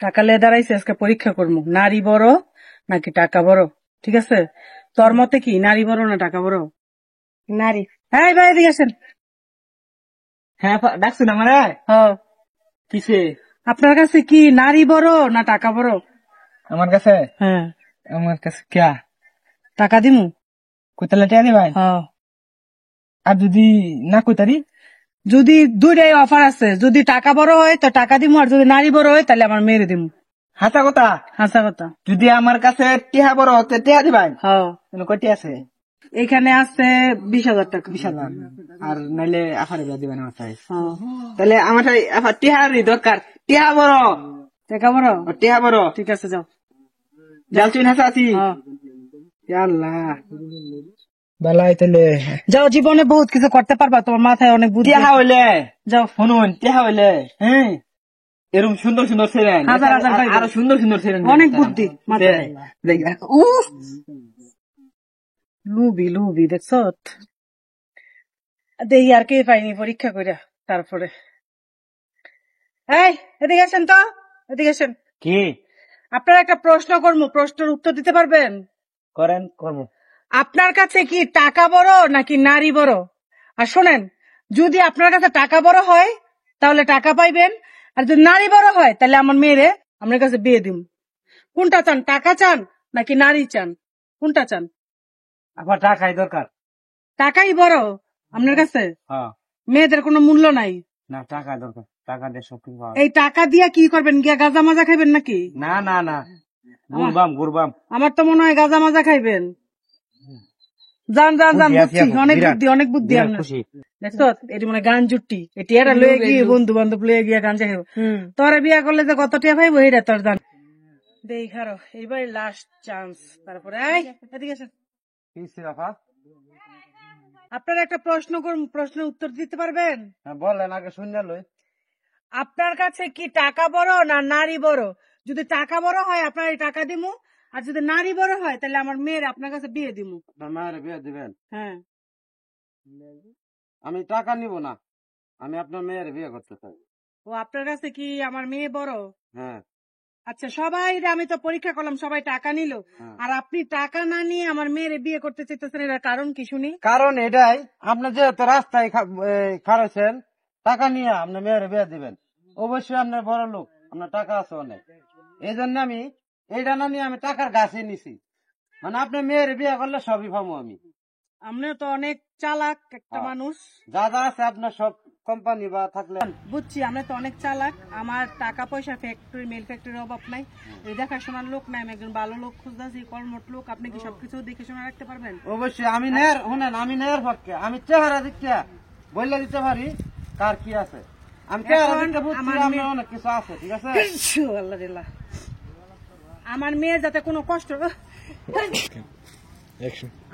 টাকা লিয়ে দাঁড়াইছে, আজকে পরীক্ষা করবো নারী বড় নাকি টাকা বড়। ঠিক আছে, তোর মতে কি নারী বড় না টাকা বড়? নারী। হ্যাঁ ভাই এদিকে আসেন। হ্যাঁ ডাকছেন আমার কিসে? আপনার কাছে কি নারী বড় না টাকা বড়? আমার কাছে? হ্যাঁ। আমার কাছে ক্যা টাকা দিমু? কোথায় টিয়া দিবাই? হ্যাঁ। আর যদি না কোথারি? যদি দুইটাই অফার আছে, যদি টাকা বড় হয় তো টাকা দিমু, আর যদি নারী বড় হয় তাহলে আমার মেরে দিমু। হাসা কথা? হাসা কথা। যদি আমার কাছে টিহা বড় হতে টিয়া দিবাই? হ্যাঁ। কয়টি আছে? এখানে আছে 20,000 টাকা। 20,000? আর নাইলে আফারে দিবেন আমার চাই? হ্যাঁ। তাহলে আমার আফার টিহারই দরকার। টিহা বড় টাকা বড়? টিহা বড়। ঠিক আছে যাও। যাও তুই হাসা আছি। আল্লাহ বালাই তাহলে যাও, জীবনে বহুত কিছু করতে পারবা, তোমার মাথায় অনেক বুদ্ধি। টিহা হইলে যাও। শুনুন, টিহা হইলে হ্যাঁ এরকম সুন্দর সুন্দর ছিলেন, হাজার হাজার পাইবেন। আরো সুন্দর সুন্দর ছিলেন, অনেক বুদ্ধি মাথায়। লুবি লুবি দেখছ, দেখি আর কে পাইনি পরীক্ষা কইরা। তারপরে এই এদিকে আসেন তো, এদিকে আসেন। কি? আপনার একটা প্রশ্ন করবো, প্রশ্নের উত্তর দিতে পারবেন? করেন, করবো। আপনার কাছে কি টাকা বড় নাকি নারী বড়? আর শোনেন, যদি আপনার কাছে টাকা বড় হয় তাহলে টাকা পাইবেন, আর যদি নারী বড় হয় তাহলে আমার মেয়েরে আপনার কাছে বিয়ে দিন। কোনটা চান, টাকা চান নাকি নারী চান? কোনটা চান? আবার টাকাই দরকার। টাকাই বড় আপনার কাছে? হ্যাঁ। মেয়েদের কোনো মূল্য নাই? না, টাকা দরকার, টাকা দিয়ে সব কিছু। এই টাকা দিয়ে কি করবেন, গিয়া গাঁজা মাজা খাইবেন নাকি? না না না, গুরবাম গুরবাম। আমার তো মনে হয় গাঁজা মাজা খাইবেন। যান যান যান, বুঝছি, অনেক বুদ্ধি, অনেক বুদ্ধি আপনার। দেখছো এটি মানে গান জুটি, এটি এরা লয়ে গিয়ে বন্ধু বান্ধব লয়ে গিয়ে গান চাইব। তোরা বিয়া করলে যে কত টিয়া পাইবো এটা তোর জান। দেখারো এইবার লাস্ট চান্স। তারপরে এদিকে আসেন। আপনার একটা প্রশ্ন করুন, প্রশ্নের উত্তর দিতে পারবেন? বলেন, আগে শুনে লই। আপনার কাছে কি টাকা বড় না নারী বড়? যদি টাকা বড় হয় আপনার এই টাকা দিমু, আর যদি নারী বড় হয় তাহলে আমার মেয়ের আপনার কাছে বিয়ে দিমু। আপনার মায়ের বিয়ে দিবেন? হ্যাঁ। আমি টাকা নিব না, আমি আপনার মেয়ের বিয়ে করতে চাই। ও, আপনার কাছে কি আমার মেয়ে বড়? হ্যাঁ। আচ্ছা, সবাই আমি তো পরীক্ষা করলাম, সবাই টাকা নিল, আর আপনি টাকা না নিয়ে আমার মেয়ের বিয়ে করতে চাইতেছেন, এর কারণ কি শুনি? কারণ এটাই, আপনি যেহেতু রাস্তায় খাড়াইছেন, টাকা নিয়ে আপনার মেয়ের বিয়ে দিবেন, অবশ্যই আপনার বড় লোক, আপনার টাকা আছে অনেক, এই জন্য আমি এইটা না নিয়ে আমি টাকার গাছে নিছি, মানে আপনার মেয়ের বিয়ে করলে সবই পাবো আমি। আপনিও তো অনেক চালাক একটা মানুষ। যা যা আছে আপনার সব কোম্পানি বা থাকলে। বুঝছি, আপনি তো অনেক চালাক। আমার টাকা পয়সা ফ্যাক্টরি, মেল ফ্যাক্টরির অভাব নাই, দেখাশোনার লোক নাই, আমি একজন ভালো লোক খুঁজতেছি, কর্মঠ লোক। আপনি কি সবকিছু দেখে শোনা রাখতে পারবেন? অবশ্যই। আমি নেয়ার শুনেন, আমি নেয়ার পক্ষে, আমি চেহারা দিচ্ছি বললে দিতে পারি কার কি আছে। আমি চেহারা দিতে বুঝছি আমার অনেক কিছু আছে, ঠিক আছে? আল্লাহ, আমার মেয়ে যাতে কোনো কষ্ট,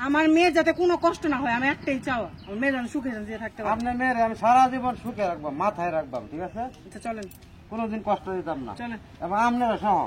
আমার মেয়ের যাতে কোনো কষ্ট না হয়, আমি একটাই চাও, আমার মেয়ে যেন সুখে শান্তিতে থাকতে পারে। আপনার মেয়ের আমি সারা জীবন সুখে রাখবাম, মাথায় রাখবাম, ঠিক আছে? আচ্ছা চলেন। কোনোদিন কষ্ট দিতাম না। চলেন। এবং আপনারা সহ।